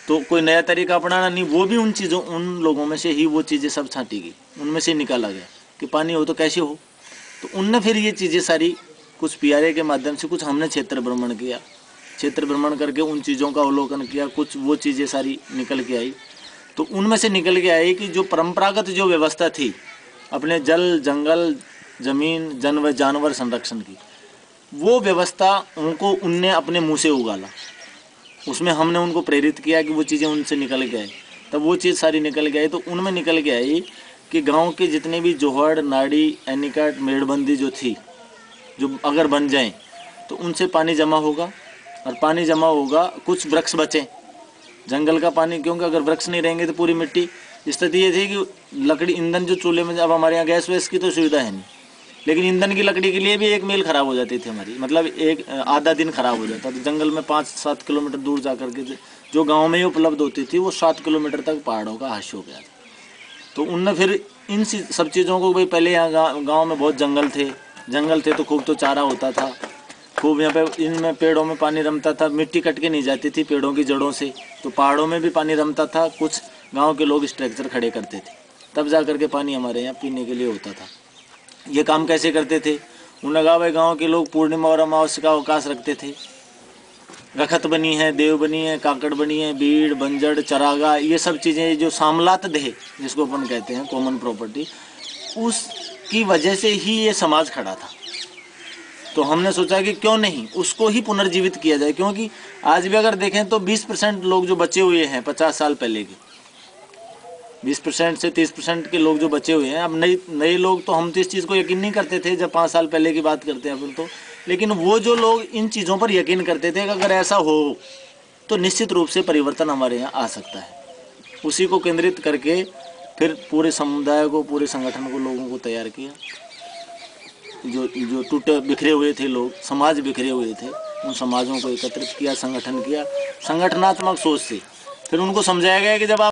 तो कोई नया तरीका अपनाना नहीं, वो भी उन लोगों में से ही वो चीज़ें सब छांटी गई, उनमें से निकाला गया कि पानी हो तो कैसे हो। तो उनने फिर ये चीज़ें सारी कुछ पीआरए के माध्यम से, कुछ हमने क्षेत्र भ्रमण किया, क्षेत्र भ्रमण करके उन चीज़ों का अवलोकन किया, कुछ वो चीज़ें सारी निकल के आई। तो उनमें से निकल के आई कि जो परंपरागत जो व्यवस्था थी अपने जल, जंगल, ज़मीन, जन व जानवर संरक्षण की, वो व्यवस्था उनने अपने मुँह से उगाला। उसमें हमने उनको प्रेरित किया कि वो चीज़ें उनसे निकल के आए, तब वो चीज़ सारी निकल के आई। तो उनमें निकल के आई कि गांव के जितने भी जोहड़, नाड़ी, एनीकट, मेड़बंदी जो थी, जो अगर बन जाएं तो उनसे पानी जमा होगा, और पानी जमा होगा, कुछ वृक्ष बचें, जंगल का पानी, क्योंकि अगर वृक्ष नहीं रहेंगे तो पूरी मिट्टी। स्थिति ये थी कि लकड़ी, ईंधन जो चूल्हे में, अब हमारे यहाँ गैस वैस की तो सुविधा है नहीं, लेकिन ईंधन की लकड़ी के लिए भी एक मील खराब हो जाती थी हमारी, मतलब एक आधा दिन खराब हो जाता। तो जंगल में 5-7 किलोमीटर दूर जा कर के जो गाँव में ही उपलब्ध होती थी, वो 7 किलोमीटर तक पहाड़ों का हाशिया हो गया था। तो उनने फिर इन सब चीज़ों को, भाई पहले यहाँ गाँव में बहुत जंगल थे तो खूब तो चारा होता था, खूब यहाँ पे इनमें पेड़ों में पानी रमता था, मिट्टी कट के नहीं जाती थी पेड़ों की जड़ों से, तो पहाड़ों में भी पानी रमता था। कुछ गांव के लोग स्ट्रक्चर खड़े करते थे, तब जा कर के पानी हमारे यहाँ पीने के लिए होता था। ये काम कैसे करते थे? उन्होंने कहा भाई गाँव के लोग पूर्णिमा और अमावस्या का अवकाश रखते थे, रखत बनी है, देव बनी है, काकड़ बनी है, बीड़, बंजड़, चरागा, ये सब चीज़ें जो सामलात देह जिसको अपन कहते हैं, कॉमन प्रॉपर्टी, उसकी वजह से ही ये समाज खड़ा था। तो हमने सोचा कि क्यों नहीं उसको ही पुनर्जीवित किया जाए, क्योंकि आज भी अगर देखें तो 20% लोग जो बचे हुए हैं 50 साल पहले के, 20% से 30% के लोग जो बचे हुए हैं, अब नए लोग, तो हम तो इस चीज़ को यकीन नहीं करते थे जब 5 साल पहले की बात करते हैं अपन तो, लेकिन वो जो लोग इन चीज़ों पर यकीन करते थे कि अगर ऐसा हो तो निश्चित रूप से परिवर्तन हमारे यहाँ आ सकता है, उसी को केंद्रित करके फिर पूरे समुदाय को, पूरे संगठन को, लोगों को तैयार किया। जो टूटे बिखरे हुए थे लोग, समाज बिखरे हुए थे, उन समाजों को एकत्रित किया, संगठन किया, संगठनात्मक सोच से फिर उनको समझाया गया कि जब आप